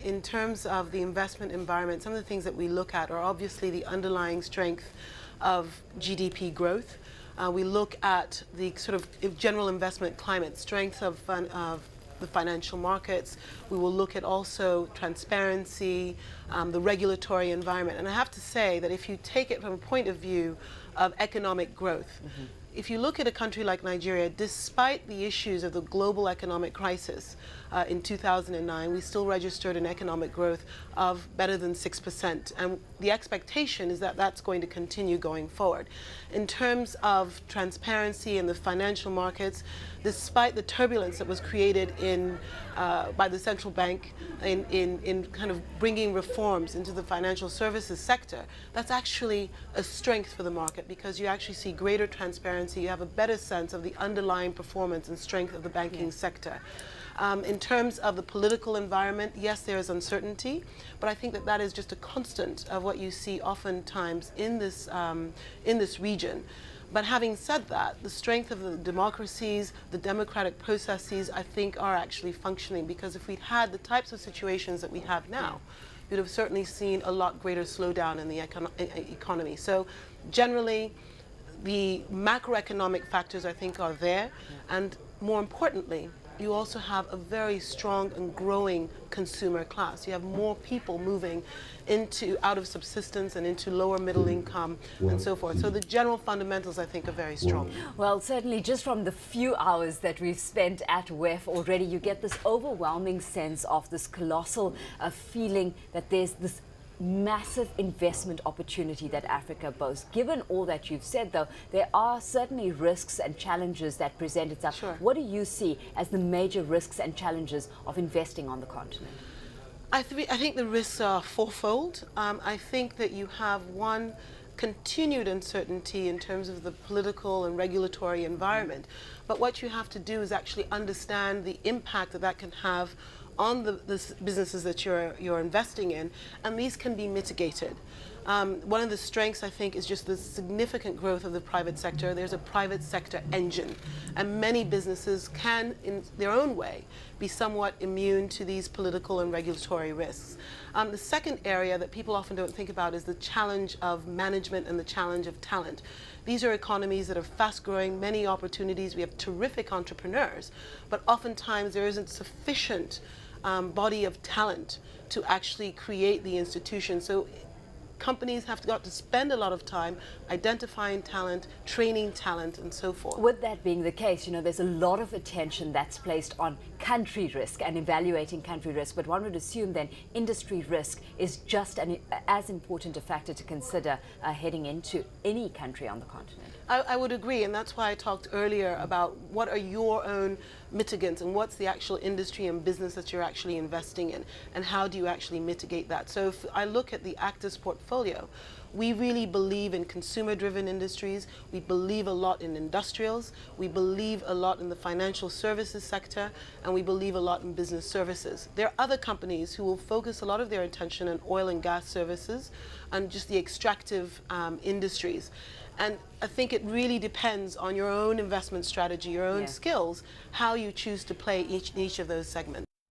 in terms of the investment environment, some of the things that we look at are obviously the underlying strength of GDP growth. We look at the sort of general investment climate, strength of the financial markets. We will look at also transparency, the regulatory environment. And I have to say that if you take it from a point of view of economic growth, if you look at a country like Nigeria, despite the issues of the global economic crisis in 2009, we still registered an economic growth of better than 6%. And the expectation is that that's going to continue going forward. In terms of transparency in the financial markets, despite the turbulence that was created by the central bank in kind of bringing reforms into the financial services sector, that's actually a strength for the market because you actually see greater transparency. You have a better sense of the underlying performance and strength of the banking sector. In terms of the political environment, yes, there is uncertainty, but I think that that is just a constant of what you see oftentimes in this region. But having said that, the strength of the democracies, the democratic processes, I think are actually functioning, because if we'd had the types of situations that we have now, you'd have certainly seen a lot greater slowdown in the economy. So generally, the macroeconomic factors, I think, are there. And more importantly, you also have a very strong and growing consumer class. You have more people moving out of subsistence and into lower middle income and so forth. So the general fundamentals, I think, are very strong. Well, certainly just from the few hours that we've spent at WEF already, you get this overwhelming sense of this colossal feeling that there's this massive investment opportunity that Africa boasts. Given all that you've said, though, there are certainly risks and challenges that present itself. Sure. What do you see as the major risks and challenges of investing on the continent? I think the risks are fourfold. I think that you have one, continued uncertainty in terms of the political and regulatory environment. But what you have to do is actually understand the impact that that can have on the businesses that you're investing in, and these can be mitigated. One of the strengths, I think, is just the significant growth of the private sector. There's a private sector engine, and many businesses can, in their own way, be somewhat immune to these political and regulatory risks. The second area that people often don't think about is the challenge of management and the challenge of talent. These are economies that are fast-growing, many opportunities. We have terrific entrepreneurs, but oftentimes there isn't sufficient body of talent to actually create the institution. So companies have got to spend a lot of time identifying talent, training talent, and so forth. With that being the case, you know, there's a lot of attention that's placed on country risk and evaluating country risk, but one would assume then industry risk is just as important a factor to consider heading into any country on the continent. I would agree, and that's why I talked earlier about what are your own mitigants and what's the actual industry and business that you're actually investing in, and how do you actually mitigate that. So if I look at the Actis portfolio, we really believe in consumer-driven industries. We believe a lot in industrials. We believe a lot in the financial services sector, and we believe a lot in business services. There are other companies who will focus a lot of their attention on oil and gas services and just the extractive industries. And I think it really depends on your own investment strategy, your own skills, how you choose to play each of those segments.